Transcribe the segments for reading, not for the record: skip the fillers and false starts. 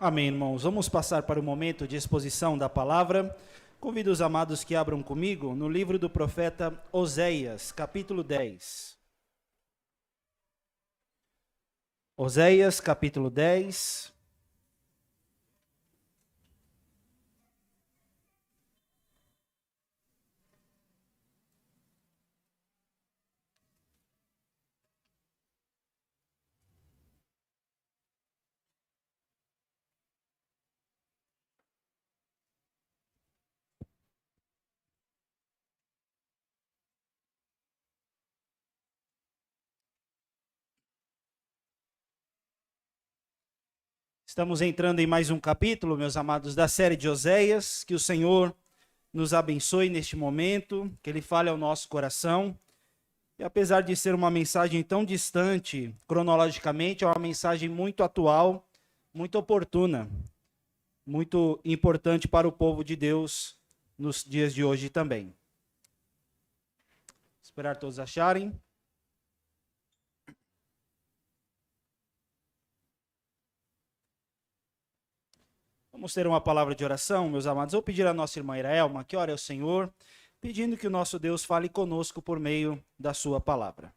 Amém, irmãos. Vamos passar para o momento de exposição da palavra. Convido os amados que abram comigo no livro do profeta Oséias, capítulo 10. Oséias, capítulo 10. Estamos entrando em mais um capítulo, meus amados, da série de Oséias. Que o Senhor nos abençoe neste momento, que Ele fale ao nosso coração. E apesar de ser uma mensagem tão distante, cronologicamente, é uma mensagem muito atual, muito oportuna, muito importante para o povo de Deus nos dias de hoje também. Esperar todos acharem. Vamos ter uma palavra de oração, meus amados. Vou pedir à nossa irmã Iraelma que ore ao Senhor, pedindo que o nosso Deus fale conosco por meio da sua palavra.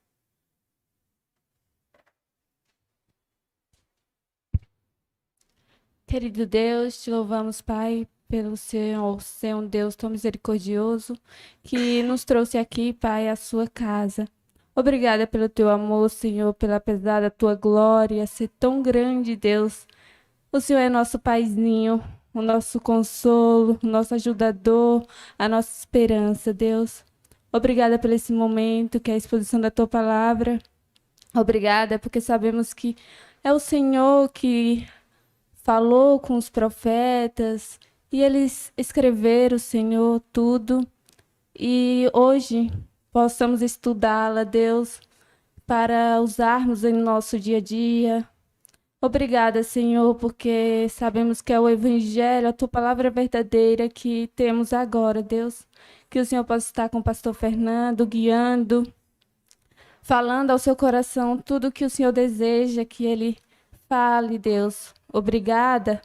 Querido Deus, te louvamos, Pai, pelo Senhor ser um Deus tão misericordioso, que nos trouxe aqui, Pai, à sua casa. Obrigada pelo teu amor, Senhor, pela apesar da tua glória ser tão grande, Deus. O Senhor é nosso paizinho, o nosso consolo, o nosso ajudador, a nossa esperança, Deus. Obrigada por esse momento, que é a exposição da tua palavra. Obrigada, porque sabemos que é o Senhor que falou com os profetas e eles escreveram, Senhor, tudo. E hoje possamos estudá-la, Deus, para usarmos em nosso dia a dia. Obrigada, Senhor, porque sabemos que é o Evangelho, a tua palavra verdadeira que temos agora, Deus. Que o Senhor possa estar com o pastor Fernando, guiando, falando ao seu coração tudo o que o Senhor deseja que ele fale, Deus. Obrigada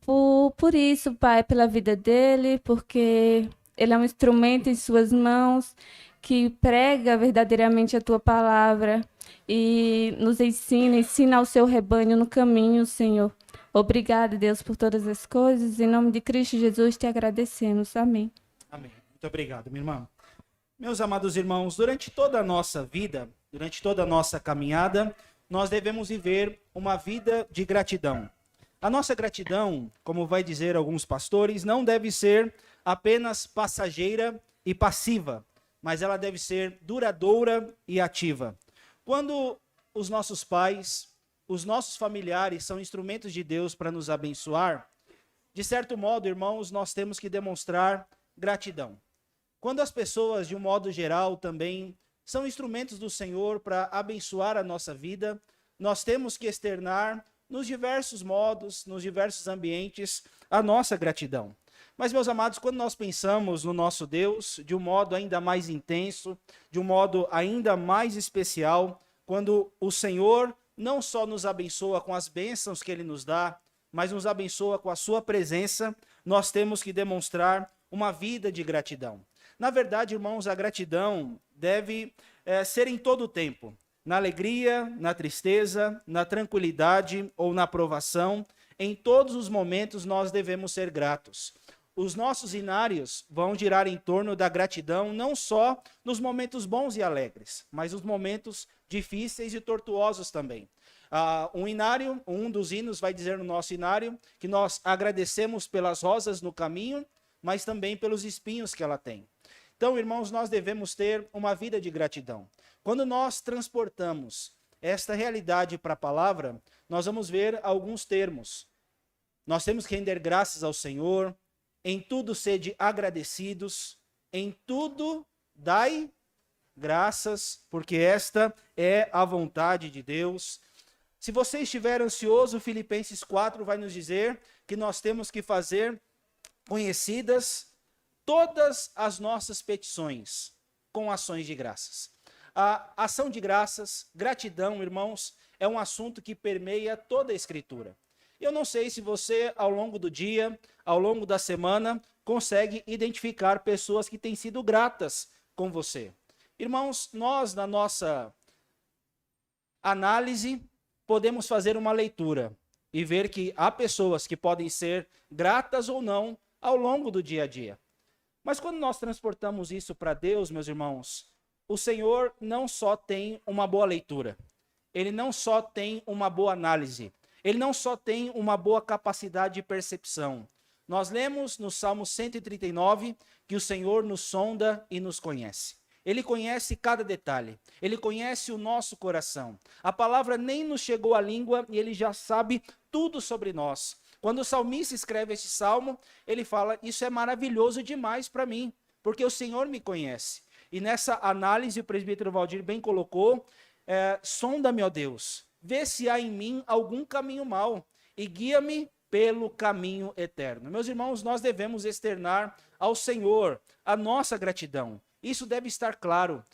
por isso, Pai, pela vida dele, porque ele é um instrumento em suas mãos que prega verdadeiramente a tua palavra e nos ensina ao seu rebanho no caminho, Senhor. Obrigada, Deus, por todas as coisas. Em nome de Cristo Jesus te agradecemos. Amém. Amém. Muito obrigado, minha irmã. Meus amados irmãos, durante toda a nossa vida, durante toda a nossa caminhada, nós devemos viver uma vida de gratidão. A nossa gratidão, como vai dizer alguns pastores, não deve ser apenas passageira e passiva, mas ela deve ser duradoura e ativa. Quando os nossos pais, os nossos familiares são instrumentos de Deus para nos abençoar, de certo modo, irmãos, nós temos que demonstrar gratidão. Quando as pessoas, de um modo geral, também são instrumentos do Senhor para abençoar a nossa vida, nós temos que externar nos diversos modos, nos diversos ambientes, a nossa gratidão. Mas, meus amados, quando nós pensamos no nosso Deus de um modo ainda mais intenso, de um modo ainda mais especial, quando o Senhor não só nos abençoa com as bênçãos que Ele nos dá, mas nos abençoa com a sua presença, nós temos que demonstrar uma vida de gratidão. Na verdade, irmãos, a gratidão deve ser em todo o tempo. Na alegria, na tristeza, na tranquilidade ou na provação, em todos os momentos nós devemos ser gratos. Os nossos inários vão girar em torno da gratidão não só nos momentos bons e alegres, mas nos momentos difíceis e tortuosos também. Um dos hinos vai dizer no nosso inário que nós agradecemos pelas rosas no caminho, mas também pelos espinhos que ela tem. Então, irmãos, nós devemos ter uma vida de gratidão. Quando nós transportamos esta realidade para a palavra, nós vamos ver alguns termos. Nós temos que render graças ao Senhor, em tudo sede agradecidos, em tudo dai graças, porque esta é a vontade de Deus. Se você estiver ansioso, Filipenses 4 vai nos dizer que nós temos que fazer conhecidas todas as nossas petições com ações de graças. A ação de graças, gratidão, irmãos, é um assunto que permeia toda a Escritura. Eu não sei se você, ao longo do dia, ao longo da semana, consegue identificar pessoas que têm sido gratas com você. Irmãos, nós, na nossa análise, podemos fazer uma leitura e ver que há pessoas que podem ser gratas ou não ao longo do dia a dia. Mas quando nós transportamos isso para Deus, meus irmãos, o Senhor não só tem uma boa leitura, ele não só tem uma boa análise, ele não só tem uma boa capacidade de percepção. Nós lemos no Salmo 139 que o Senhor nos sonda e nos conhece. Ele conhece cada detalhe, ele conhece o nosso coração. A palavra nem nos chegou à língua e ele já sabe tudo sobre nós. Quando o salmista escreve este salmo, ele fala: isso é maravilhoso demais para mim, porque o Senhor me conhece. E nessa análise, o presbítero Valdir bem colocou: sonda-me, ó Deus, vê se há em mim algum caminho mau e guia-me pelo caminho eterno. Meus irmãos, nós devemos externar ao Senhor a nossa gratidão. Isso deve estar claro,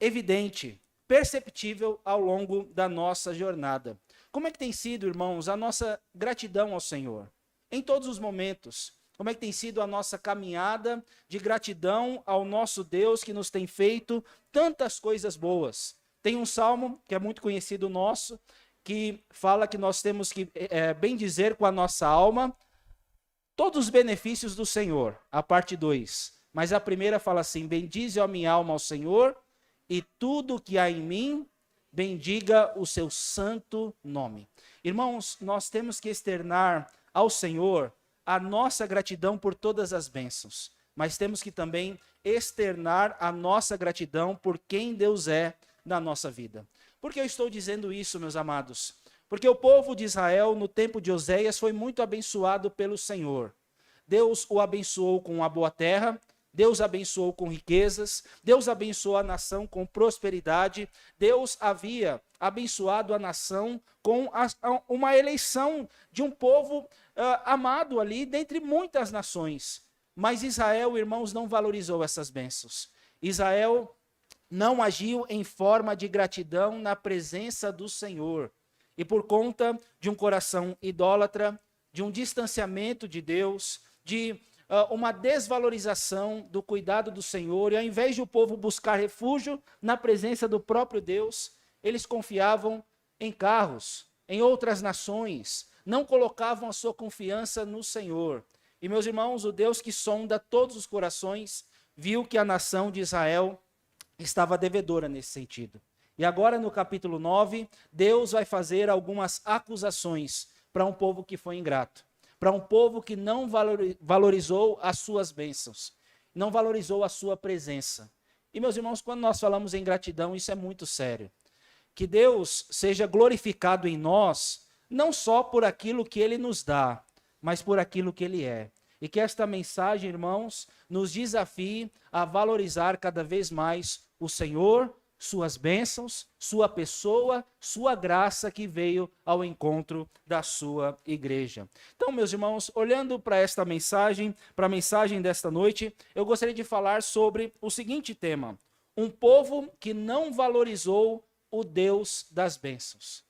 evidente, perceptível ao longo da nossa jornada. Como é que tem sido, irmãos, a nossa gratidão ao Senhor? Em todos os momentos. Como é que tem sido a nossa caminhada de gratidão ao nosso Deus que nos tem feito tantas coisas boas? Tem um salmo que é muito conhecido nosso, que fala que nós temos que bendizer com a nossa alma todos os benefícios do Senhor, a parte 2. Mas a primeira fala assim: bendize a minha alma ao Senhor e tudo que há em mim, bendiga o seu santo nome. Irmãos, nós temos que externar ao Senhor a nossa gratidão por todas as bênçãos, mas temos que também externar a nossa gratidão por quem Deus é na nossa vida. Por que eu estou dizendo isso, meus amados? Porque o povo de Israel, no tempo de Oséias, foi muito abençoado pelo Senhor. Deus o abençoou com uma boa terra, Deus abençoou com riquezas, Deus abençoou a nação com prosperidade, Deus havia abençoado a nação com uma eleição de um povo amado ali, dentre muitas nações. Mas Israel, irmãos, não valorizou essas bênçãos. Israel não agiu em forma de gratidão na presença do Senhor. E por conta de um coração idólatra, de um distanciamento de Deus, de uma desvalorização do cuidado do Senhor, e ao invés de o povo buscar refúgio na presença do próprio Deus, eles confiavam em carros, em outras nações, não colocavam a sua confiança no Senhor. E, meus irmãos, o Deus que sonda todos os corações viu que a nação de Israel estava devedora nesse sentido. E agora, no capítulo 9, Deus vai fazer algumas acusações para um povo que foi ingrato, para um povo que não valorizou as suas bênçãos, não valorizou a sua presença. E, meus irmãos, quando nós falamos em gratidão, isso é muito sério. Que Deus seja glorificado em nós, não só por aquilo que Ele nos dá, mas por aquilo que Ele é. E que esta mensagem, irmãos, nos desafie a valorizar cada vez mais o Senhor, suas bênçãos, sua pessoa, sua graça que veio ao encontro da sua igreja. Então, meus irmãos, olhando para esta mensagem, para a mensagem desta noite, eu gostaria de falar sobre o seguinte tema: um povo que não valorizou o Deus das bênçãos.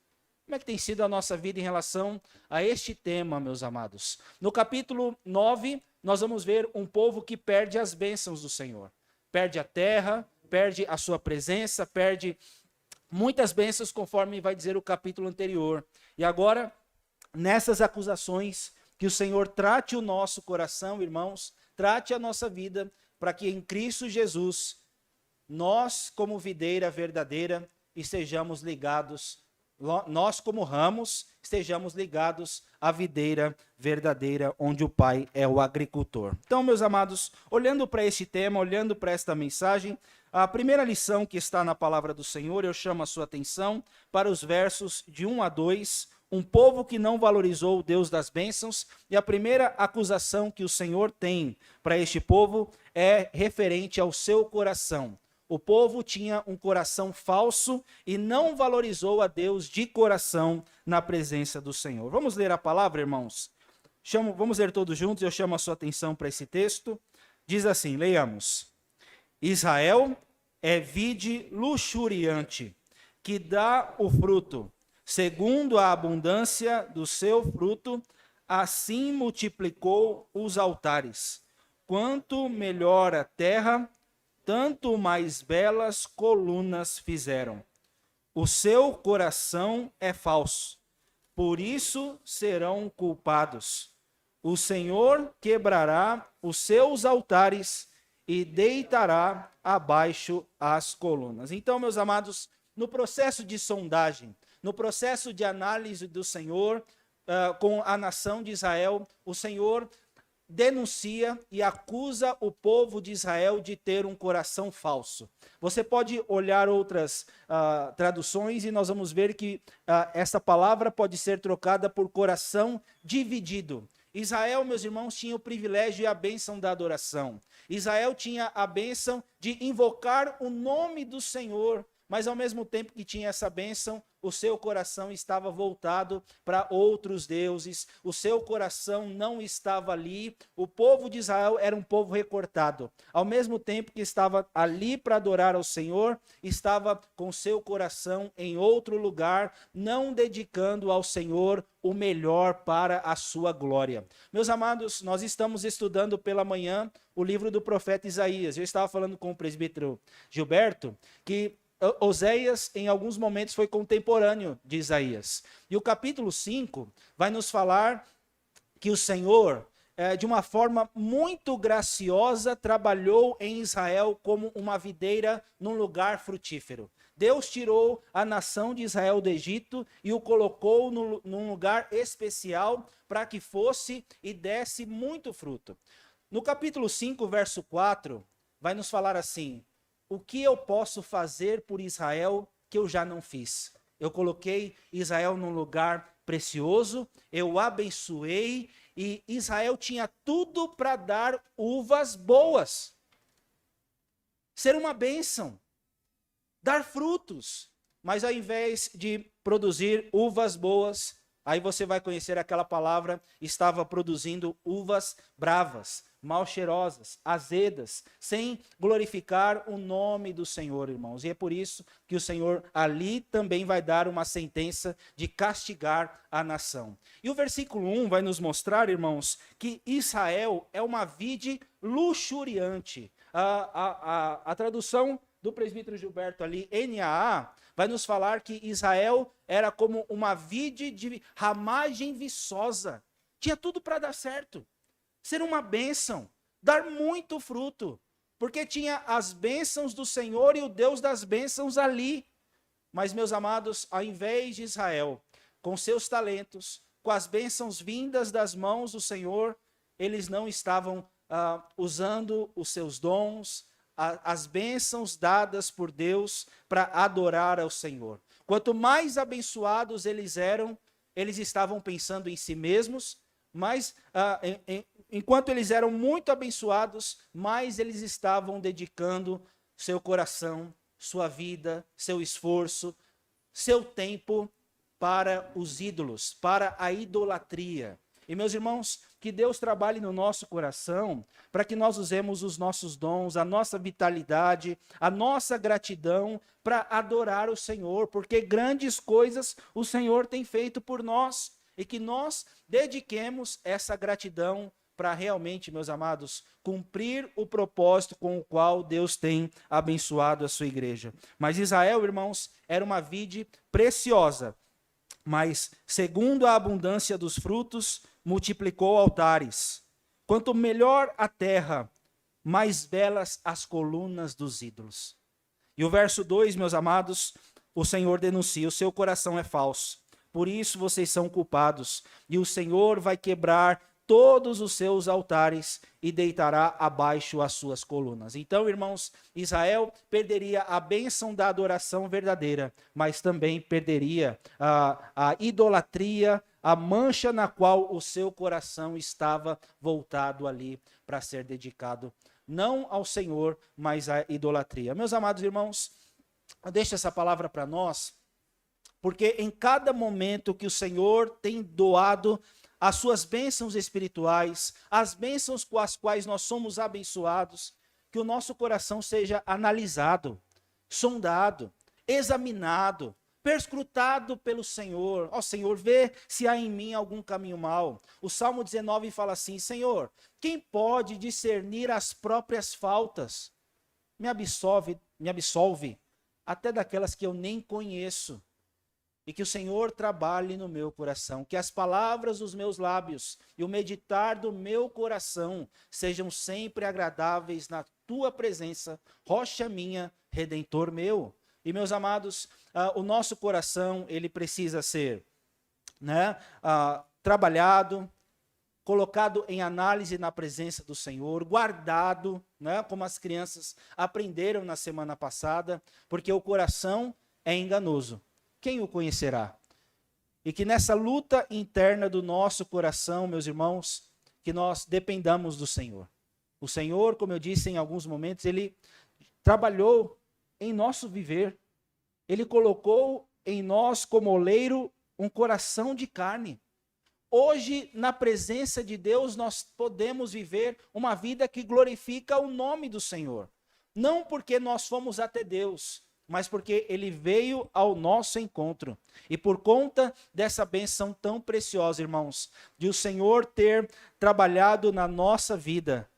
Como é que tem sido a nossa vida em relação a este tema, meus amados? No capítulo 9, nós vamos ver um povo que perde as bênçãos do Senhor. Perde a terra, perde a sua presença, perde muitas bênçãos, conforme vai dizer o capítulo anterior. E agora, nessas acusações, que o Senhor trate o nosso coração, irmãos, trate a nossa vida, para que em Cristo Jesus, nós, como videira verdadeira, estejamos ligados, nós como ramos, estejamos ligados à videira verdadeira, onde o Pai é o agricultor. Então, meus amados, olhando para este tema, olhando para esta mensagem, a primeira lição que está na palavra do Senhor, eu chamo a sua atenção para os versos de 1 a 2, um povo que não valorizou o Deus das bênçãos, e a primeira acusação que o Senhor tem para este povo é referente ao seu coração. O povo tinha um coração falso e não valorizou a Deus de coração na presença do Senhor. Vamos ler a palavra, irmãos? Vamos ler todos juntos, eu chamo a sua atenção para esse texto. Diz assim, leiamos. Israel é vide luxuriante, que dá o fruto, segundo a abundância do seu fruto, assim multiplicou os altares. Quanto melhor a terra, tanto mais belas colunas fizeram. O seu coração é falso, por isso serão culpados. O Senhor quebrará os seus altares e deitará abaixo as colunas. Então, meus amados, no processo de sondagem, no processo de análise do Senhor com a nação de Israel, o Senhor denuncia e acusa o povo de Israel de ter um coração falso. Você pode olhar outras traduções e nós vamos ver que essa palavra pode ser trocada por coração dividido. Israel, meus irmãos, tinha o privilégio e a bênção da adoração. Israel tinha a bênção de invocar o nome do Senhor, mas ao mesmo tempo que tinha essa bênção, o seu coração estava voltado para outros deuses, o seu coração não estava ali. O povo de Israel era um povo recortado. Ao mesmo tempo que estava ali para adorar ao Senhor, estava com seu coração em outro lugar, não dedicando ao Senhor o melhor para a sua glória. Meus amados, nós estamos estudando pela manhã o livro do profeta Isaías. Eu estava falando com o presbítero Gilberto que Oséias, em alguns momentos, foi contemporâneo de Isaías. E o capítulo 5 vai nos falar que o Senhor, de uma forma muito graciosa, trabalhou em Israel como uma videira num lugar frutífero. Deus tirou a nação de Israel do Egito e o colocou num lugar especial para que fosse e desse muito fruto. No capítulo 5, verso 4, vai nos falar assim: o que eu posso fazer por Israel que eu já não fiz? Eu coloquei Israel num lugar precioso, eu abençoei, e Israel tinha tudo para dar uvas boas. Ser uma bênção, dar frutos. Mas ao invés de produzir uvas boas, aí você vai conhecer aquela palavra, estava produzindo uvas bravas, mal cheirosas, azedas, sem glorificar o nome do Senhor, irmãos. E é por isso que o Senhor ali também vai dar uma sentença de castigar a nação. E o versículo 1 vai nos mostrar, irmãos, que Israel é uma vide luxuriante. A tradução do presbítero Gilberto ali, NAA, vai nos falar que Israel era como uma vide de ramagem viçosa. Tinha tudo para dar certo. Ser uma bênção, dar muito fruto, porque tinha as bênçãos do Senhor e o Deus das bênçãos ali. Mas, meus amados, ao invés de Israel, com seus talentos, com as bênçãos vindas das mãos do Senhor, eles não estavam usando os seus dons, as bênçãos dadas por Deus para adorar ao Senhor. Quanto mais abençoados eles eram, eles estavam pensando em si mesmos, mas enquanto eles eram muito abençoados, mais eles estavam dedicando seu coração, sua vida, seu esforço, seu tempo para os ídolos, para a idolatria. E, meus irmãos, que Deus trabalhe no nosso coração para que nós usemos os nossos dons, a nossa vitalidade, a nossa gratidão para adorar o Senhor, porque grandes coisas o Senhor tem feito por nós. E que nós dediquemos essa gratidão para realmente, meus amados, cumprir o propósito com o qual Deus tem abençoado a sua igreja. Mas Israel, irmãos, era uma vide preciosa, mas segundo a abundância dos frutos, multiplicou altares. Quanto melhor a terra, mais belas as colunas dos ídolos. E o verso 2, meus amados, o Senhor denuncia: o seu coração é falso. Por isso vocês são culpados, e o Senhor vai quebrar todos os seus altares e deitará abaixo as suas colunas. Então, irmãos, Israel perderia a bênção da adoração verdadeira, mas também perderia a idolatria, a mancha na qual o seu coração estava voltado ali para ser dedicado, não ao Senhor, mas à idolatria. Meus amados irmãos, deixa essa palavra para nós, porque em cada momento que o Senhor tem doado as suas bênçãos espirituais, as bênçãos com as quais nós somos abençoados, que o nosso coração seja analisado, sondado, examinado, perscrutado pelo Senhor. Ó Senhor, vê se há em mim algum caminho mau. O Salmo 19 fala assim: Senhor, quem pode discernir as próprias faltas? Me absolve até daquelas que eu nem conheço. E que o Senhor trabalhe no meu coração, que as palavras dos meus lábios e o meditar do meu coração sejam sempre agradáveis na tua presença, rocha minha, redentor meu. E meus amados, o nosso coração, ele precisa ser, trabalhado, colocado em análise na presença do Senhor, guardado, como as crianças aprenderam na semana passada, porque o coração é enganoso. Quem o conhecerá? E que nessa luta interna do nosso coração, meus irmãos, que nós dependamos do Senhor. O Senhor, como eu disse em alguns momentos, ele trabalhou em nosso viver. Ele colocou em nós como oleiro um coração de carne. Hoje, na presença de Deus, nós podemos viver uma vida que glorifica o nome do Senhor. Não porque nós fomos até Deus, mas porque ele veio ao nosso encontro. E por conta dessa bênção tão preciosa, irmãos, de o Senhor ter trabalhado na nossa vida,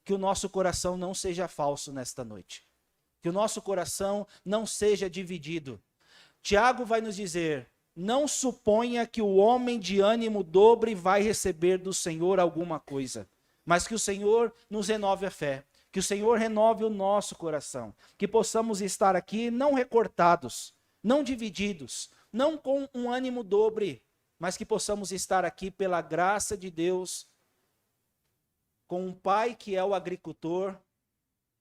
que o nosso coração não seja falso nesta noite. Que o nosso coração não seja dividido. Tiago vai nos dizer: não suponha que o homem de ânimo dobre vai receber do Senhor alguma coisa, mas que o Senhor nos renove a fé. Que o Senhor renove o nosso coração, que possamos estar aqui não recortados, não divididos, não com um ânimo dobre, mas que possamos estar aqui pela graça de Deus, com um pai que é o agricultor,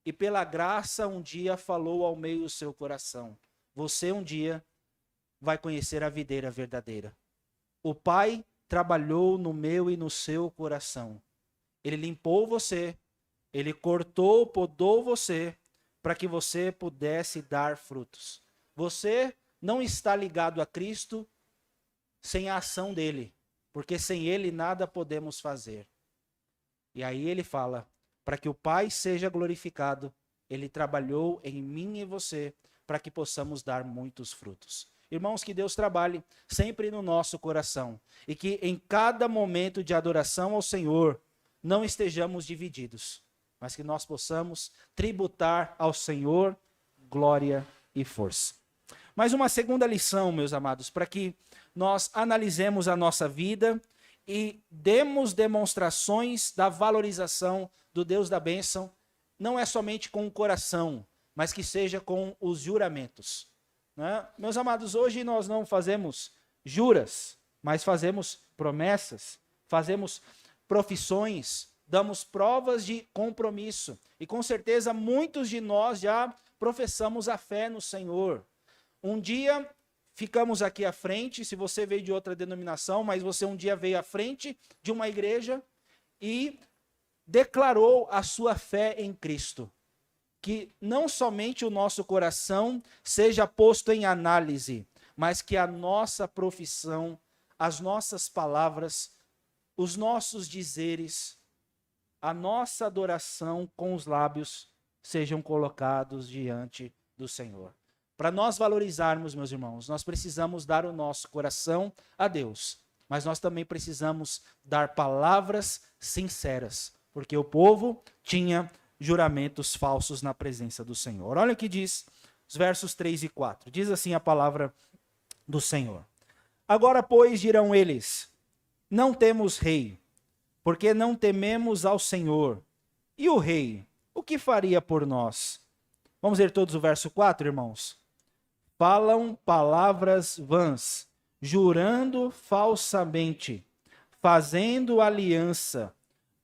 e pela graça um dia falou ao meio do seu coração: você um dia vai conhecer a videira verdadeira. O pai trabalhou no meu e no seu coração. Ele limpou você. Ele cortou, podou você, para que você pudesse dar frutos. Você não está ligado a Cristo sem a ação dele, porque sem ele nada podemos fazer. E aí ele fala: para que o Pai seja glorificado, ele trabalhou em mim e você, para que possamos dar muitos frutos. Irmãos, que Deus trabalhe sempre no nosso coração, e que em cada momento de adoração ao Senhor, não estejamos divididos, mas que nós possamos tributar ao Senhor glória e força. Mais uma segunda lição, meus amados, para que nós analisemos a nossa vida e demos demonstrações da valorização do Deus da bênção, não é somente com o coração, mas que seja com os juramentos. Meus amados, hoje nós não fazemos juras, mas fazemos promessas, fazemos profissões, damos provas de compromisso. E com certeza muitos de nós já professamos a fé no Senhor. Um dia ficamos aqui à frente, se você veio de outra denominação, mas você um dia veio à frente de uma igreja e declarou a sua fé em Cristo. Que não somente o nosso coração seja posto em análise, mas que a nossa profissão, as nossas palavras, os nossos dizeres, a nossa adoração com os lábios sejam colocados diante do Senhor. Para nós valorizarmos, meus irmãos, nós precisamos dar o nosso coração a Deus, mas nós também precisamos dar palavras sinceras, porque o povo tinha juramentos falsos na presença do Senhor. Olha o que diz os versos 3 e 4. Diz assim a palavra do Senhor: agora, pois, dirão eles: não temos rei, porque não tememos ao Senhor. E o rei, o que faria por nós? Vamos ler todos o verso 4, irmãos. Falam palavras vãs, jurando falsamente, fazendo aliança.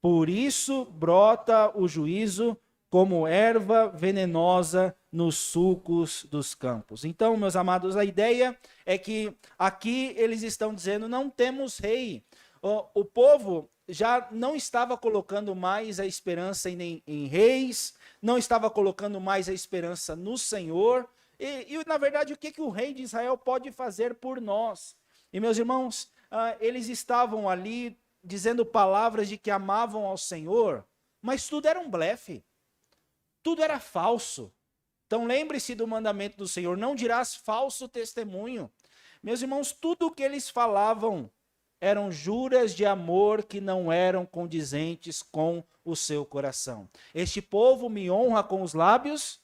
Por isso brota o juízo como erva venenosa nos sulcos dos campos. Então, meus amados, a ideia é que aqui eles estão dizendo: não temos rei. O povo já não estava colocando mais a esperança em reis, não estava colocando mais a esperança no Senhor. E na verdade, o que o rei de Israel pode fazer por nós? E, meus irmãos, eles estavam ali dizendo palavras de que amavam ao Senhor, mas tudo era um blefe, tudo era falso. Então lembre-se do mandamento do Senhor, não dirás falso testemunho. Meus irmãos, tudo o que eles falavam eram juras de amor que não eram condizentes com o seu coração. Este povo me honra com os lábios,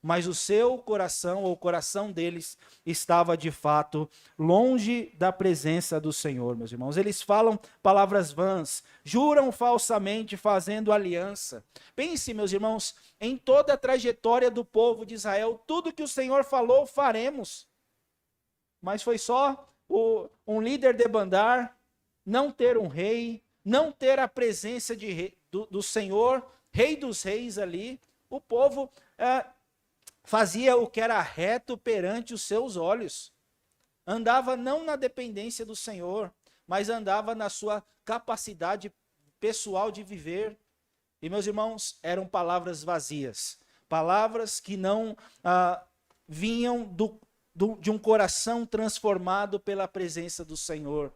mas o seu coração, ou o coração deles, estava de fato longe da presença do Senhor, meus irmãos. Eles falam palavras vãs, juram falsamente, fazendo aliança. Pense, meus irmãos, em toda a trajetória do povo de Israel, tudo que o Senhor falou, faremos. Mas foi só um líder debandar, não ter um rei, não ter a presença do Senhor, Rei dos Reis ali. O povo fazia o que era reto perante os seus olhos. Andava não na dependência do Senhor, mas andava na sua capacidade pessoal de viver. E, meus irmãos, eram palavras vazias. Palavras que não vinham de um coração transformado pela presença do Senhor.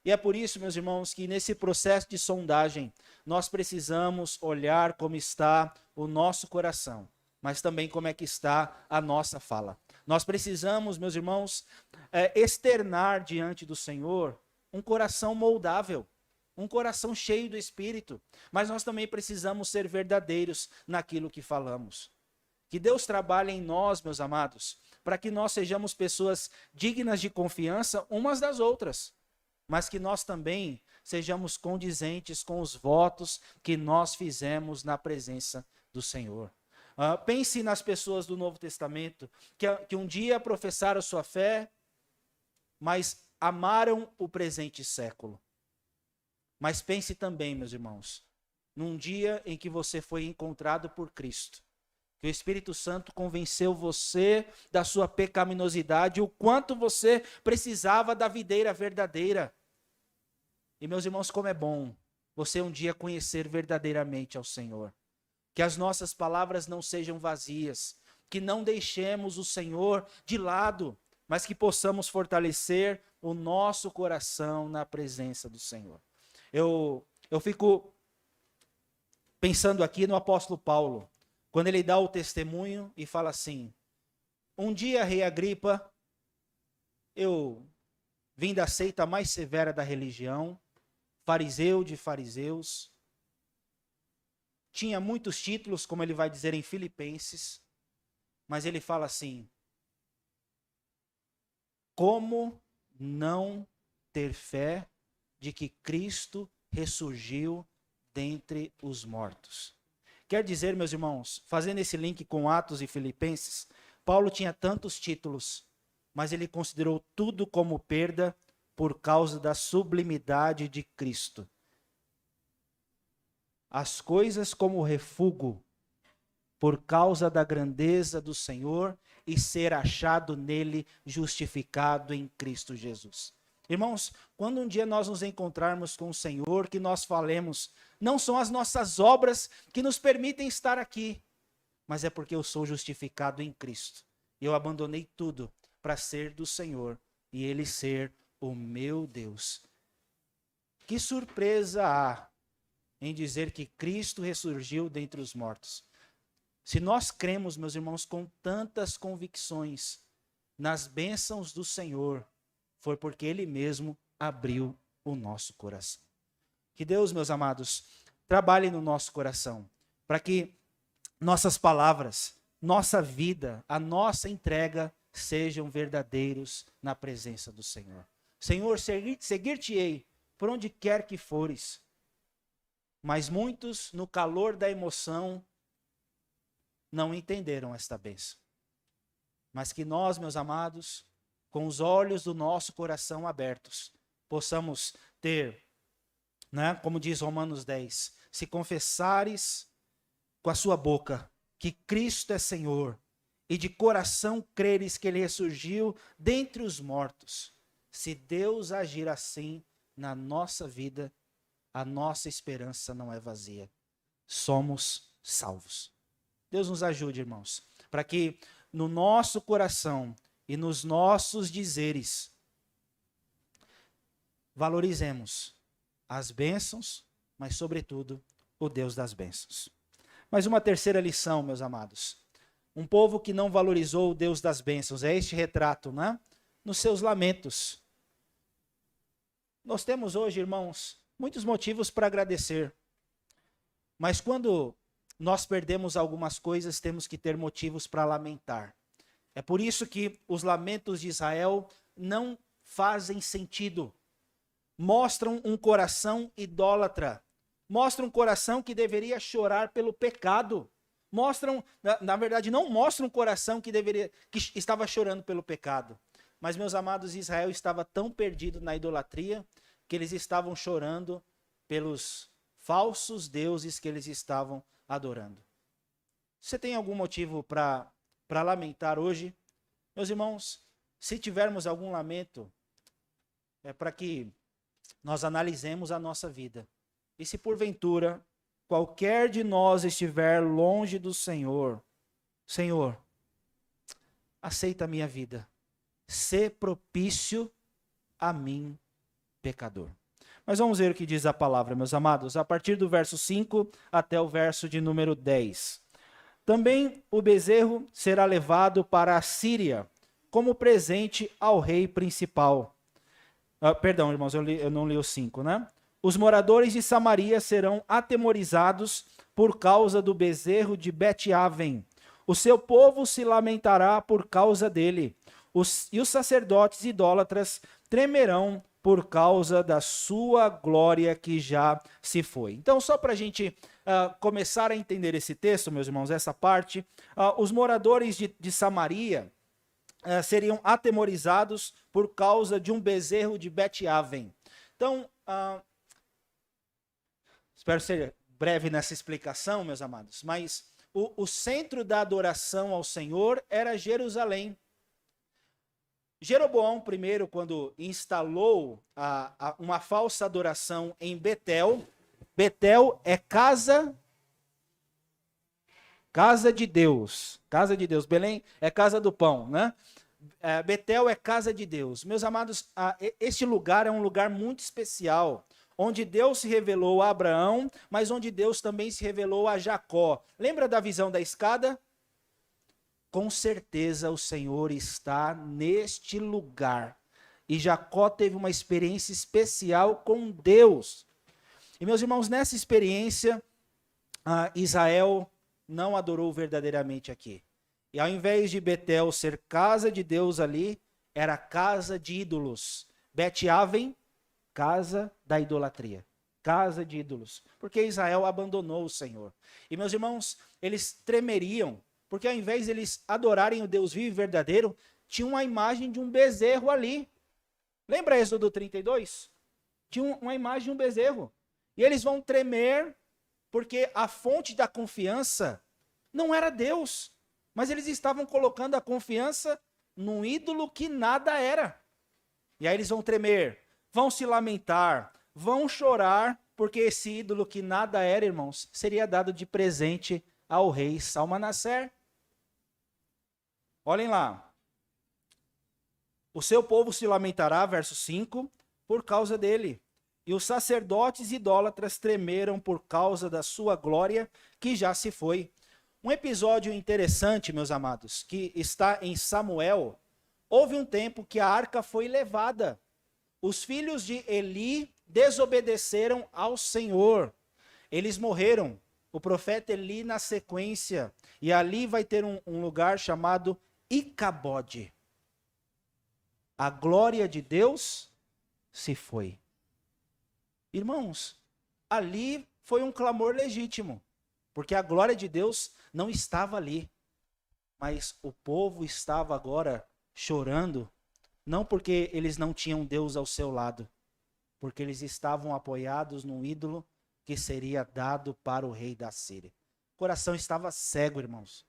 E é por isso, meus irmãos, que nesse processo de sondagem, nós precisamos olhar como está o nosso coração, mas também como é que está a nossa fala. Nós precisamos, meus irmãos, externar diante do Senhor um coração moldável, um coração cheio do Espírito, mas nós também precisamos ser verdadeiros naquilo que falamos. Que Deus trabalhe em nós, meus amados, para que nós sejamos pessoas dignas de confiança umas das outras, mas que nós também sejamos condizentes com os votos que nós fizemos na presença do Senhor. Pense nas pessoas do Novo Testamento que um dia professaram sua fé, mas amaram o presente século. Mas pense também, meus irmãos, num dia em que você foi encontrado por Cristo, que o Espírito Santo convenceu você da sua pecaminosidade, o quanto você precisava da videira verdadeira. E, meus irmãos, como é bom você um dia conhecer verdadeiramente ao Senhor. Que as nossas palavras não sejam vazias, que não deixemos o Senhor de lado, mas que possamos fortalecer o nosso coração na presença do Senhor. Eu fico pensando aqui no apóstolo Paulo, quando ele dá o testemunho e fala assim: um dia, rei Agripa, eu vim da seita mais severa da religião, fariseu de fariseus, tinha muitos títulos, como ele vai dizer em Filipenses, mas ele fala assim: como não ter fé de que Cristo ressurgiu dentre os mortos? Quer dizer, meus irmãos, fazendo esse link com Atos e Filipenses, Paulo tinha tantos títulos, mas ele considerou tudo como perda por causa da sublimidade de Cristo. As coisas como refúgio por causa da grandeza do Senhor e ser achado nele, justificado em Cristo Jesus. Irmãos, quando um dia nós nos encontrarmos com o Senhor, que nós falemos, não são as nossas obras que nos permitem estar aqui, mas é porque eu sou justificado em Cristo. Eu abandonei tudo para ser do Senhor e Ele ser o meu Deus. Que surpresa há em dizer que Cristo ressurgiu dentre os mortos. Se nós cremos, meus irmãos, com tantas convicções nas bênçãos do Senhor, foi porque Ele mesmo abriu o nosso coração. Que Deus, meus amados, trabalhe no nosso coração, para que nossas palavras, nossa vida, a nossa entrega sejam verdadeiros na presença do Senhor. Senhor, seguir-te-ei por onde quer que fores. Mas muitos, no calor da emoção, não entenderam esta bênção. Mas que nós, meus amados, com os olhos do nosso coração abertos, possamos ter, como diz Romanos 10, se confessares com a sua boca que Cristo é Senhor e de coração creres que Ele ressurgiu dentre os mortos, se Deus agir assim na nossa vida, a nossa esperança não é vazia. Somos salvos. Deus nos ajude, irmãos, para que no nosso coração e nos nossos dizeres valorizemos as bênçãos, mas sobretudo o Deus das bênçãos. Mas uma terceira lição, meus amados. Um povo que não valorizou o Deus das bênçãos. É este retrato, né? Nos seus lamentos. Nós temos hoje, irmãos, muitos motivos para agradecer. Mas quando nós perdemos algumas coisas, temos que ter motivos para lamentar. É por isso que os lamentos de Israel não fazem sentido. Mostram um coração idólatra. Mostram um coração que deveria chorar pelo pecado. Mostram, na verdade, não mostram um coração que estava chorando pelo pecado. Mas, meus amados, Israel estava tão perdido na idolatria que eles estavam chorando pelos falsos deuses que eles estavam adorando. Você tem algum motivo para lamentar hoje? Meus irmãos, se tivermos algum lamento, é para que nós analisemos a nossa vida. E se porventura qualquer de nós estiver longe do Senhor, Senhor, aceita a minha vida. Sê propício a mim, pecador. Mas vamos ver o que diz a palavra, meus amados, a partir do verso 5 até o verso de número 10. Também o bezerro será levado para a Síria, como presente ao rei principal. Perdão, irmãos, eu não li o 5, né? Os moradores de Samaria serão atemorizados por causa do bezerro de Bet-Aven. O seu povo se lamentará por causa dele. E os sacerdotes idólatras tremerão por causa da sua glória que já se foi. Então, só para a gente começar a entender esse texto, meus irmãos, essa parte, os moradores de Samaria seriam atemorizados por causa de um bezerro de Bet-Aven. Então, espero ser breve nessa explicação, meus amados, mas o centro da adoração ao Senhor era Jerusalém. Jeroboão I, quando instalou uma falsa adoração em Betel, Betel é casa de Deus, Belém é casa do pão, né? Betel é casa de Deus. Meus amados, este lugar é um lugar muito especial, onde Deus se revelou a Abraão, mas onde Deus também se revelou a Jacó. Lembra da visão da escada? Com certeza o Senhor está neste lugar. E Jacó teve uma experiência especial com Deus. E, meus irmãos, nessa experiência, Israel não adorou verdadeiramente aqui. E ao invés de Betel ser casa de Deus ali, era casa de ídolos. Bet-Aven, casa da idolatria. Casa de ídolos. Porque Israel abandonou o Senhor. E, meus irmãos, eles tremeriam. Porque ao invés de eles adorarem o Deus vivo e verdadeiro, tinha uma imagem de um bezerro ali. Lembra Êxodo 32? Tinha uma imagem de um bezerro. E eles vão tremer porque a fonte da confiança não era Deus. Mas eles estavam colocando a confiança num ídolo que nada era. E aí eles vão tremer, vão se lamentar, vão chorar, porque esse ídolo que nada era, irmãos, seria dado de presente ao rei Salmanasser. Olhem lá. O seu povo se lamentará, verso 5, por causa dele. E os sacerdotes idólatras tremeram por causa da sua glória, que já se foi. Um episódio interessante, meus amados, que está em Samuel. Houve um tempo que a arca foi levada. Os filhos de Eli desobedeceram ao Senhor. Eles morreram. O profeta Eli na sequência. E ali vai ter um lugar chamado Icabode. A glória de Deus se foi. Irmãos, ali foi um clamor legítimo, porque a glória de Deus não estava ali. Mas o povo estava agora chorando, não porque eles não tinham Deus ao seu lado, porque eles estavam apoiados num ídolo que seria dado para o rei da Síria. O coração estava cego, irmãos.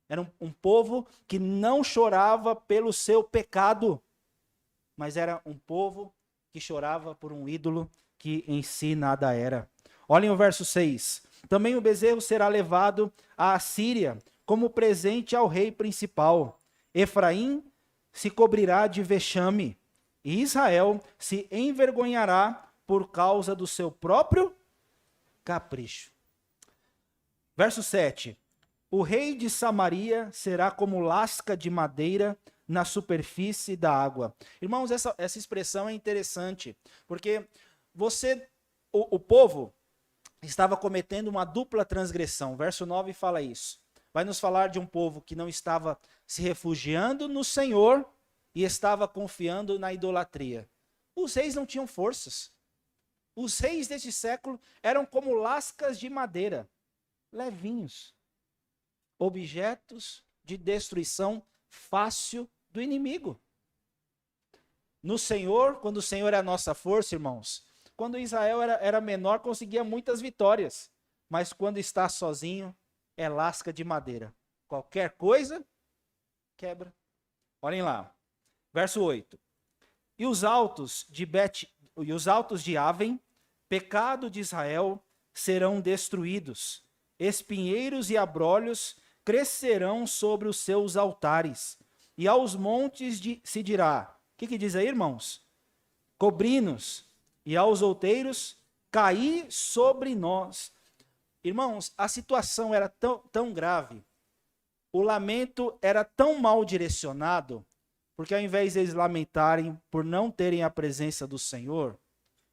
Era um povo que não chorava pelo seu pecado, mas era um povo que chorava por um ídolo que em si nada era. Olhem o verso 6. Também o bezerro será levado à Síria como presente ao rei principal. Efraim se cobrirá de vexame e Israel se envergonhará por causa do seu próprio capricho. Verso 7. O rei de Samaria será como lasca de madeira na superfície da água. Irmãos, essa expressão é interessante, porque o povo estava cometendo uma dupla transgressão. Verso 9 fala isso. Vai nos falar de um povo que não estava se refugiando no Senhor e estava confiando na idolatria. Os reis não tinham forças. Os reis deste século eram como lascas de madeira, levinhos, objetos de destruição fácil do inimigo. No Senhor, quando o Senhor é a nossa força, irmãos, quando Israel era menor, conseguia muitas vitórias, mas quando está sozinho, é lasca de madeira. Qualquer coisa, quebra. Olhem lá, verso 8. E os altos de Aven, pecado de Israel, serão destruídos. Espinheiros e abrolhos crescerão sobre os seus altares. E aos montes se dirá, o que diz aí, irmãos? Cobri-nos, e aos outeiros, caí sobre nós. Irmãos, a situação era tão grave, o lamento era tão mal direcionado, porque ao invés de eles lamentarem por não terem a presença do Senhor,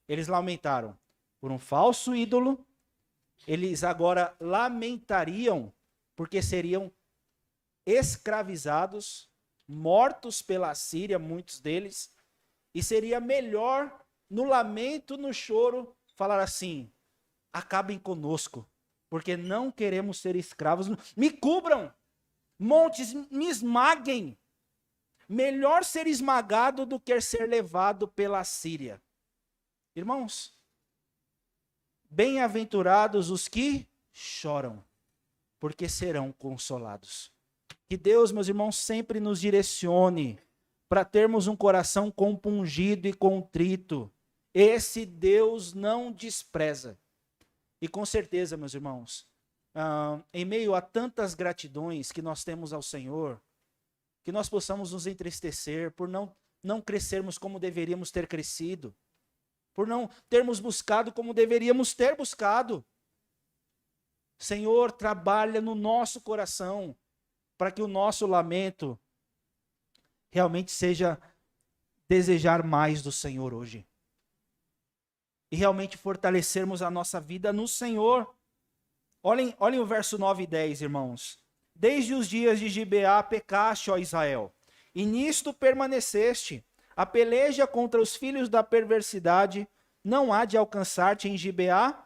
eles lamentaram por um falso ídolo, eles agora lamentariam porque seriam escravizados, mortos pela Síria, muitos deles, e seria melhor no lamento, no choro, falar assim: acabem conosco, porque não queremos ser escravos, me cubram, montes me esmaguem. Melhor ser esmagado do que ser levado pela Síria. Irmãos, bem-aventurados os que choram, porque serão consolados. Que Deus, meus irmãos, sempre nos direcione para termos um coração compungido e contrito. Esse Deus não despreza. E com certeza, meus irmãos, em meio a tantas gratidões que nós temos ao Senhor, que nós possamos nos entristecer por não crescermos como deveríamos ter crescido, por não termos buscado como deveríamos ter buscado. Senhor, trabalha no nosso coração para que o nosso lamento realmente seja desejar mais do Senhor hoje. E realmente fortalecermos a nossa vida no Senhor. Olhem o verso 9 e 10, irmãos. Desde os dias de Gibeá pecaste, ó Israel, e nisto permaneceste. A peleja contra os filhos da perversidade não há de alcançar-te em Gibeá.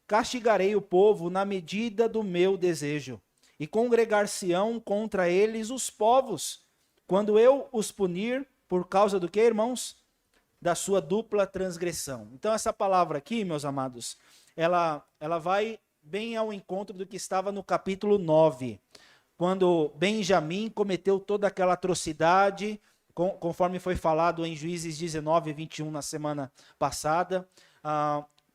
Castigarei o povo na medida do meu desejo, e congregar-se-ão contra eles os povos, quando eu os punir por causa do que, irmãos? Da sua dupla transgressão. Então essa palavra aqui, meus amados, ela vai bem ao encontro do que estava no capítulo 9, quando Benjamim cometeu toda aquela atrocidade, conforme foi falado em Juízes 19 e 21 na semana passada.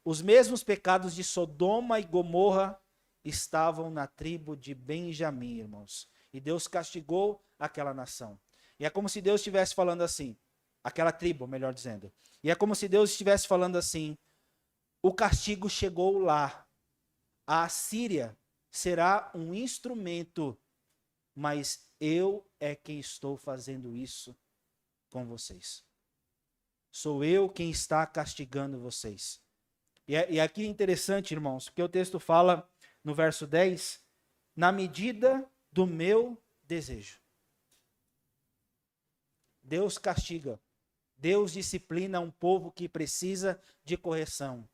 Os mesmos pecados de Sodoma e Gomorra estavam na tribo de Benjamim, irmãos. E Deus castigou aquela nação. E é como se Deus estivesse falando assim, aquela tribo, melhor dizendo. E é como se Deus estivesse falando assim: o castigo chegou lá. A Síria será um instrumento, mas eu é quem estou fazendo isso com vocês. Sou eu quem está castigando vocês. E aqui é interessante, irmãos, porque o texto fala no verso 10, na medida do meu desejo. Deus castiga. Deus disciplina um povo que precisa de correção.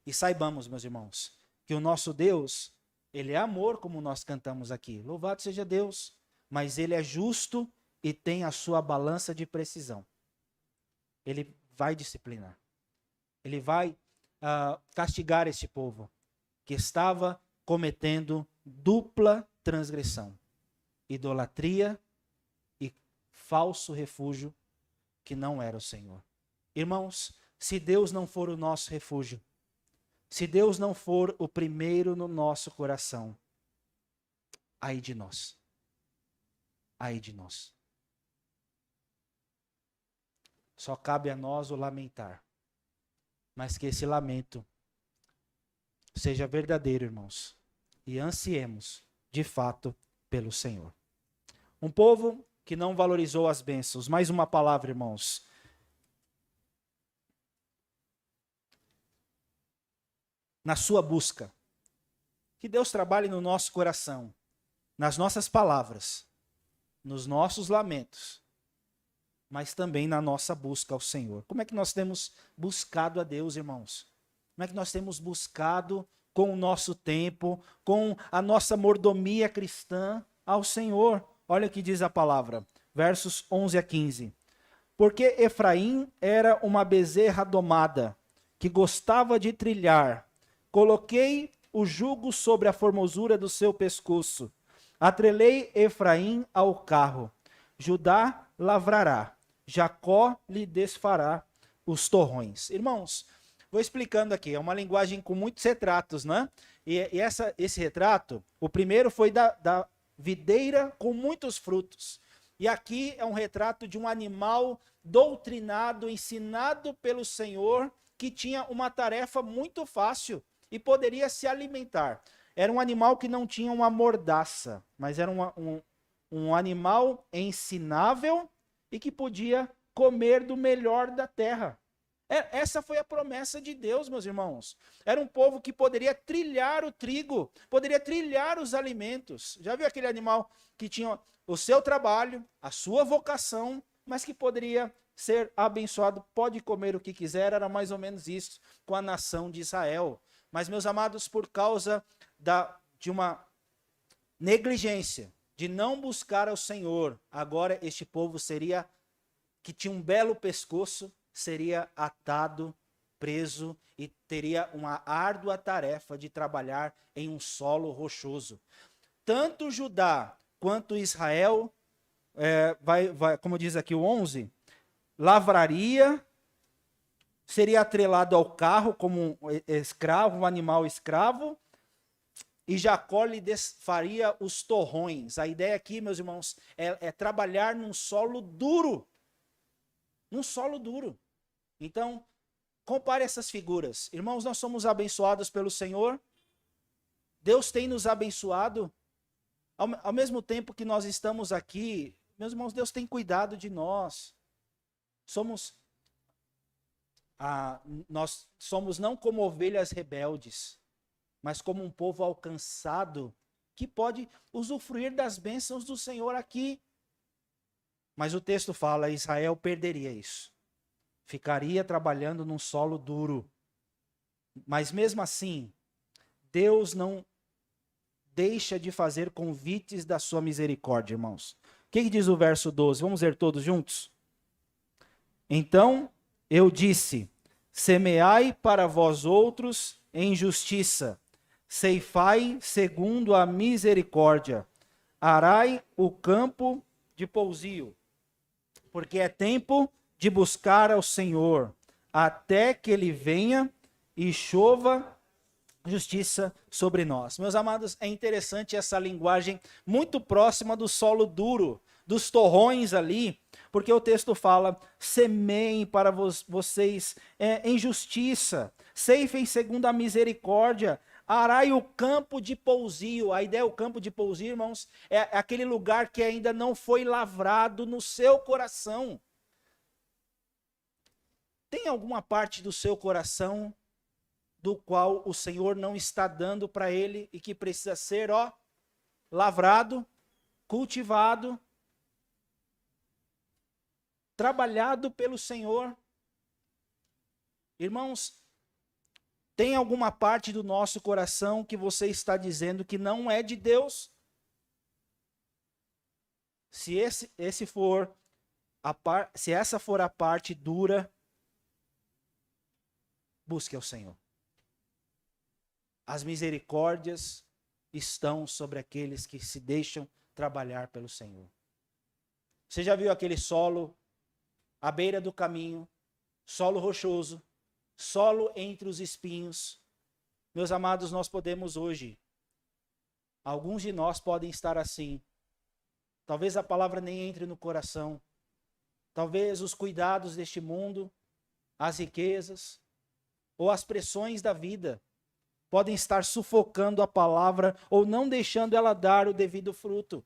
E saibamos, meus irmãos, que o nosso Deus, ele é amor, como nós cantamos aqui. Louvado seja Deus. Mas ele é justo e tem a sua balança de precisão. Ele vai disciplinar. Ele vai castigar este povo que estava cometendo dupla transgressão. Idolatria e falso refúgio que não era o Senhor. Irmãos, se Deus não for o nosso refúgio, se Deus não for o primeiro no nosso coração, ai de nós. Ai de nós. Só cabe a nós o lamentar. Mas que esse lamento seja verdadeiro, irmãos. E ansiemos de fato pelo Senhor. Um povo que não valorizou as bênçãos. Mais uma palavra, irmãos. Na sua busca. Que Deus trabalhe no nosso coração, nas nossas palavras, nos nossos lamentos, mas também na nossa busca ao Senhor. Como é que nós temos buscado a Deus, irmãos? Como é que nós temos buscado com o nosso tempo, com a nossa mordomia cristã ao Senhor? Olha o que diz a palavra, versos 11 a 15. Porque Efraim era uma bezerra domada, que gostava de trilhar. Coloquei o jugo sobre a formosura do seu pescoço. Atrelei Efraim ao carro. Judá lavrará. Jacó lhe desfará os torrões. Irmãos, vou explicando aqui. É uma linguagem com muitos retratos, né? E esse retrato, o primeiro foi da videira com muitos frutos. E aqui é um retrato de um animal doutrinado, ensinado pelo Senhor, que tinha uma tarefa muito fácil e poderia se alimentar. Era um animal que não tinha uma mordaça, mas era um animal ensinável e que podia comer do melhor da terra. Essa foi a promessa de Deus, meus irmãos. Era um povo que poderia trilhar o trigo, poderia trilhar os alimentos. Já viu aquele animal que tinha o seu trabalho, a sua vocação, mas que poderia ser abençoado, pode comer o que quiser? Era mais ou menos isso com a nação de Israel. Mas, meus amados, por causa de uma negligência, de não buscar ao Senhor, agora este povo que tinha um belo pescoço, seria atado, preso e teria uma árdua tarefa de trabalhar em um solo rochoso. Tanto Judá quanto Israel, como diz aqui o 11, lavraria, seria atrelado ao carro como um escravo, um animal escravo, e Jacó lhe desfaria os torrões. A ideia aqui, meus irmãos, é trabalhar num solo duro. Num solo duro. Então, compare essas figuras. Irmãos, nós somos abençoados pelo Senhor. Deus tem nos abençoado. Ao mesmo tempo que nós estamos aqui, meus irmãos, Deus tem cuidado de nós. Nós somos não como ovelhas rebeldes, mas como um povo alcançado que pode usufruir das bênçãos do Senhor aqui. Mas o texto fala, Israel perderia isso. Ficaria trabalhando num solo duro. Mas mesmo assim, Deus não deixa de fazer convites da sua misericórdia, irmãos. O que diz o verso 12? Vamos ler todos juntos? Então eu disse, semeai para vós outros em justiça, ceifai segundo a misericórdia, arai o campo de pousio, porque é tempo de buscar ao Senhor, até que ele venha e chova justiça sobre nós. Meus amados, é interessante essa linguagem muito próxima do solo duro, dos torrões ali, porque o texto fala, semeiem para vocês em justiça, ceifem segundo a misericórdia, arai o campo de pousio. A ideia do campo de pousio, irmãos, é aquele lugar que ainda não foi lavrado no seu coração. Tem alguma parte do seu coração do qual o Senhor não está dando para ele e que precisa ser, lavrado, cultivado, trabalhado pelo Senhor? Irmãos, tem alguma parte do nosso coração que você está dizendo que não é de Deus? Se essa for a parte dura, busque ao Senhor. As misericórdias estão sobre aqueles que se deixam trabalhar pelo Senhor. Você já viu aquele solo à beira do caminho, solo rochoso, solo entre os espinhos? Meus amados, nós podemos hoje, alguns de nós podem estar assim. Talvez a palavra nem entre no coração. Talvez os cuidados deste mundo, as riquezas, ou as pressões da vida podem estar sufocando a palavra ou não deixando ela dar o devido fruto.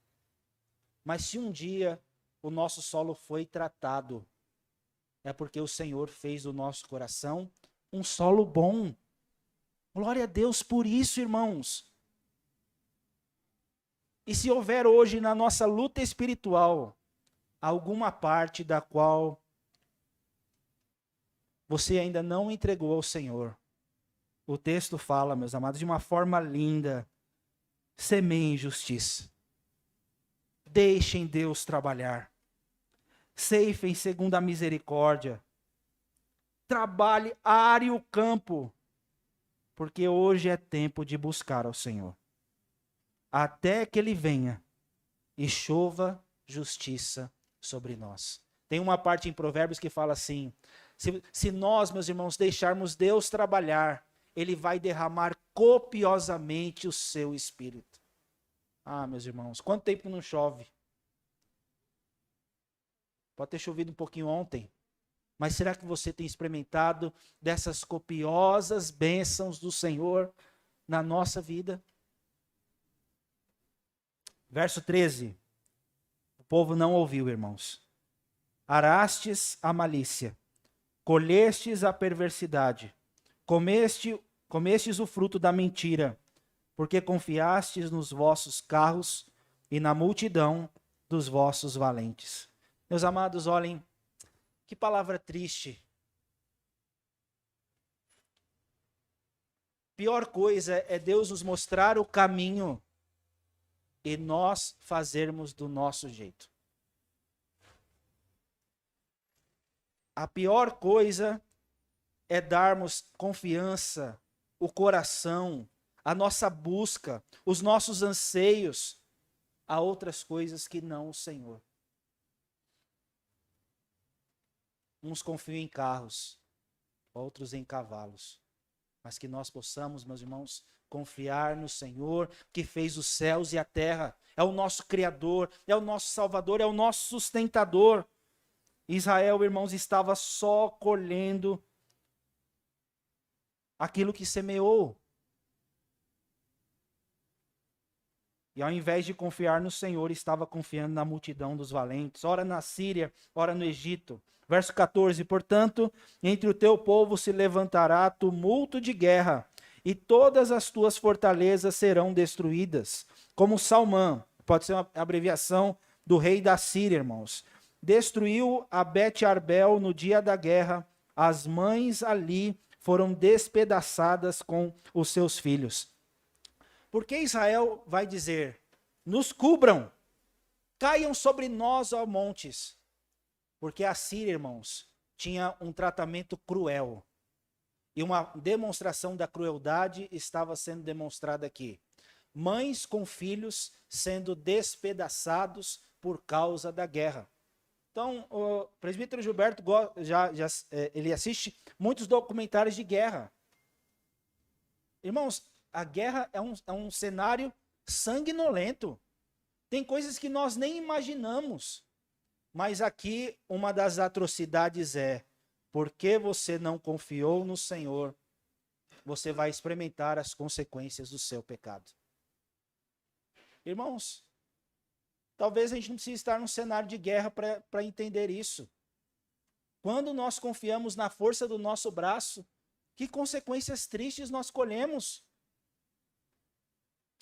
Mas se um dia o nosso solo foi tratado, é porque o Senhor fez do nosso coração um solo bom. Glória a Deus por isso, irmãos. E se houver hoje na nossa luta espiritual alguma parte da qual você ainda não entregou ao Senhor, o texto fala, meus amados, de uma forma linda: semeiem justiça. Deixem Deus trabalhar. Ceifem segundo a misericórdia. Trabalhe, are o campo, porque hoje é tempo de buscar ao Senhor, até que Ele venha e chova justiça sobre nós. Tem uma parte em Provérbios que fala assim: se nós, meus irmãos, deixarmos Deus trabalhar, Ele vai derramar copiosamente o seu Espírito. Ah, meus irmãos, quanto tempo não chove? Pode ter chovido um pouquinho ontem, mas será que você tem experimentado dessas copiosas bênçãos do Senhor na nossa vida? Verso 13. O povo não ouviu, irmãos. Arastes a malícia, colhestes a perversidade, comestes o fruto da mentira, porque confiastes nos vossos carros e na multidão dos vossos valentes. Meus amados, olhem, que palavra triste. Pior coisa é Deus nos mostrar o caminho e nós fazermos do nosso jeito. A pior coisa é darmos confiança, o coração, a nossa busca, os nossos anseios a outras coisas que não o Senhor. Uns confiam em carros, outros em cavalos. Mas que nós possamos, meus irmãos, confiar no Senhor que fez os céus e a terra. É o nosso Criador, é o nosso Salvador, é o nosso sustentador. Israel, irmãos, estava só colhendo aquilo que semeou. E ao invés de confiar no Senhor, estava confiando na multidão dos valentes, ora na Síria, ora no Egito. Verso 14, portanto, entre o teu povo se levantará tumulto de guerra, e todas as tuas fortalezas serão destruídas. Como Salmã, pode ser uma abreviação do rei da Síria, irmãos. Destruiu a Bet-Arbel no dia da guerra, as mães ali foram despedaçadas com os seus filhos. Porque Israel vai dizer: nos cubram, caiam sobre nós, ó montes. Porque a Síria, irmãos, tinha um tratamento cruel. E uma demonstração da crueldade estava sendo demonstrada aqui. Mães com filhos sendo despedaçados por causa da guerra. Então, o presbítero Gilberto ele assiste muitos documentários de guerra. Irmãos, a guerra é um cenário sanguinolento. Tem coisas que nós nem imaginamos. Mas aqui uma das atrocidades é: porque você não confiou no Senhor, você vai experimentar as consequências do seu pecado. Irmãos, talvez a gente não precise estar num cenário de guerra para entender isso. Quando nós confiamos na força do nosso braço, que consequências tristes nós colhemos.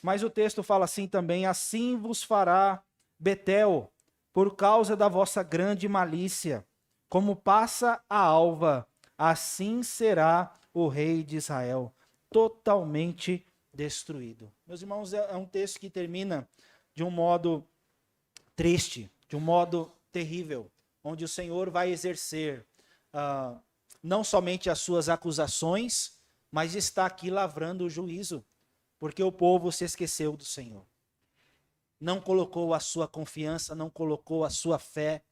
Mas o texto fala assim também: assim vos fará Betel, por causa da vossa grande malícia. Como passa a alva, assim será o rei de Israel, totalmente destruído. Meus irmãos, é um texto que termina de um modo triste, de um modo terrível, onde o Senhor vai exercer não somente as suas acusações, mas está aqui lavrando o juízo, porque o povo se esqueceu do Senhor. Não colocou a sua confiança, não colocou a sua fé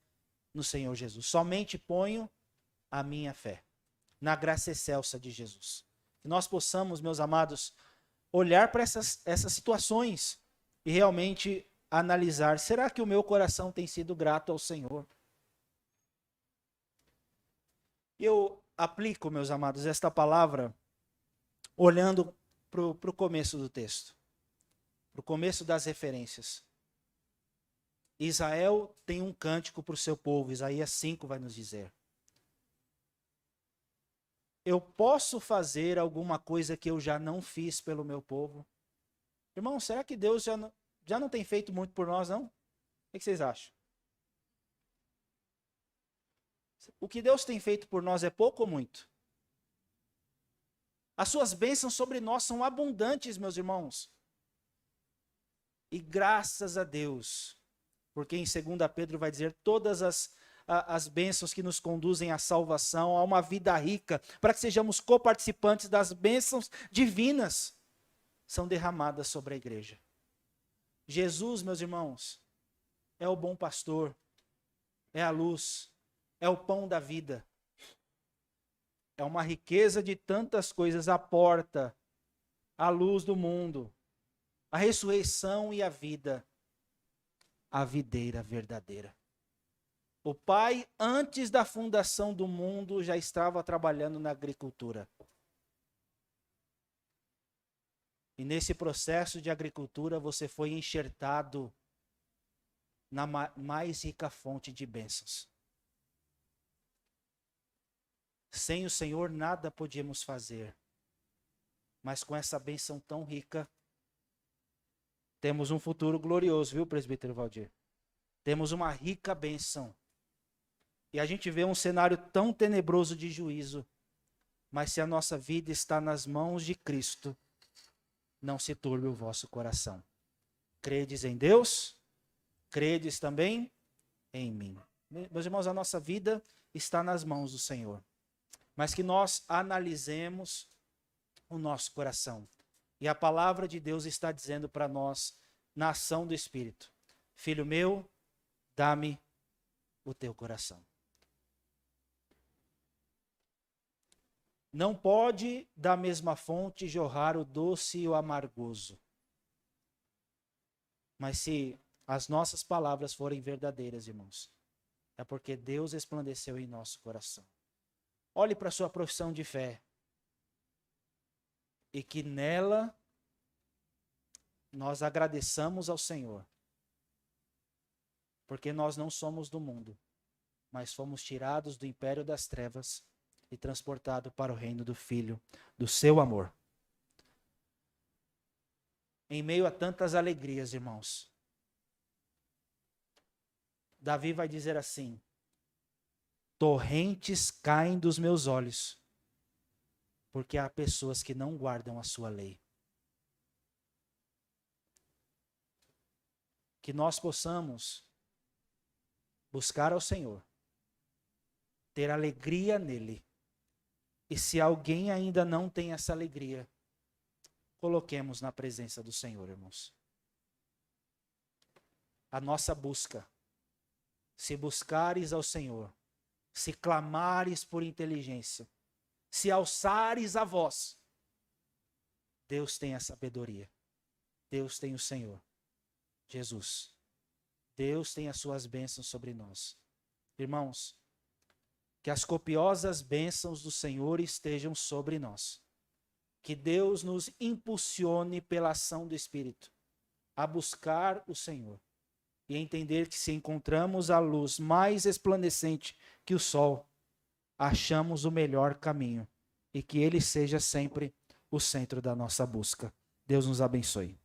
no Senhor Jesus. Somente ponho a minha fé na graça excelsa de Jesus. Que nós possamos, meus amados, olhar para essas situações e realmente analisar: será que o meu coração tem sido grato ao Senhor? Eu aplico, meus amados, esta palavra olhando para o começo do texto, para o começo das referências. Israel tem um cântico para o seu povo, Isaías 5 vai nos dizer. Eu posso fazer alguma coisa que eu já não fiz pelo meu povo? Irmão, será que Deus já não tem feito muito por nós, não? O que vocês acham? O que Deus tem feito por nós é pouco ou muito? As suas bênçãos sobre nós são abundantes, meus irmãos. E graças a Deus, porque em 2 Pedro vai dizer todas as bênçãos que nos conduzem à salvação, a uma vida rica, para que sejamos coparticipantes das bênçãos divinas, são derramadas sobre a igreja. Jesus, meus irmãos, é o bom pastor, é a luz, é o pão da vida. É uma riqueza de tantas coisas, a porta, a luz do mundo, a ressurreição e a vida, a videira verdadeira. O Pai, antes da fundação do mundo, já estava trabalhando na agricultura. E nesse processo de agricultura, você foi enxertado na mais rica fonte de bênçãos. Sem o Senhor, nada podíamos fazer. Mas com essa bênção tão rica, temos um futuro glorioso, viu, presbítero Valdir? Temos uma rica bênção. E a gente vê um cenário tão tenebroso de juízo. Mas se a nossa vida está nas mãos de Cristo, não se turbe o vosso coração. Credes em Deus? Credes também em mim. Meus irmãos, a nossa vida está nas mãos do Senhor. Mas que nós analisemos o nosso coração. E a palavra de Deus está dizendo para nós, na ação do Espírito: Filho meu, dá-me o teu coração. Não pode da mesma fonte jorrar o doce e o amargoso. Mas se as nossas palavras forem verdadeiras, irmãos, é porque Deus resplandeceu em nosso coração. Olhe para a sua profissão de fé. E que nela nós agradeçamos ao Senhor. Porque nós não somos do mundo, mas fomos tirados do império das trevas e transportados para o reino do Filho, do seu amor. Em meio a tantas alegrias, irmãos, Davi vai dizer assim: torrentes caem dos meus olhos, porque há pessoas que não guardam a sua lei. Que nós possamos buscar ao Senhor, ter alegria nele. E se alguém ainda não tem essa alegria, coloquemos na presença do Senhor, irmãos. A nossa busca, se buscares ao Senhor, se clamares por inteligência, se alçares a voz, Deus tem a sabedoria, Deus tem o Senhor, Jesus. Deus tem as suas bênçãos sobre nós. Irmãos, que as copiosas bênçãos do Senhor estejam sobre nós. Que Deus nos impulsione pela ação do Espírito a buscar o Senhor e entender que se encontramos a luz mais resplandecente que o sol, achamos o melhor caminho e que ele seja sempre o centro da nossa busca. Deus nos abençoe.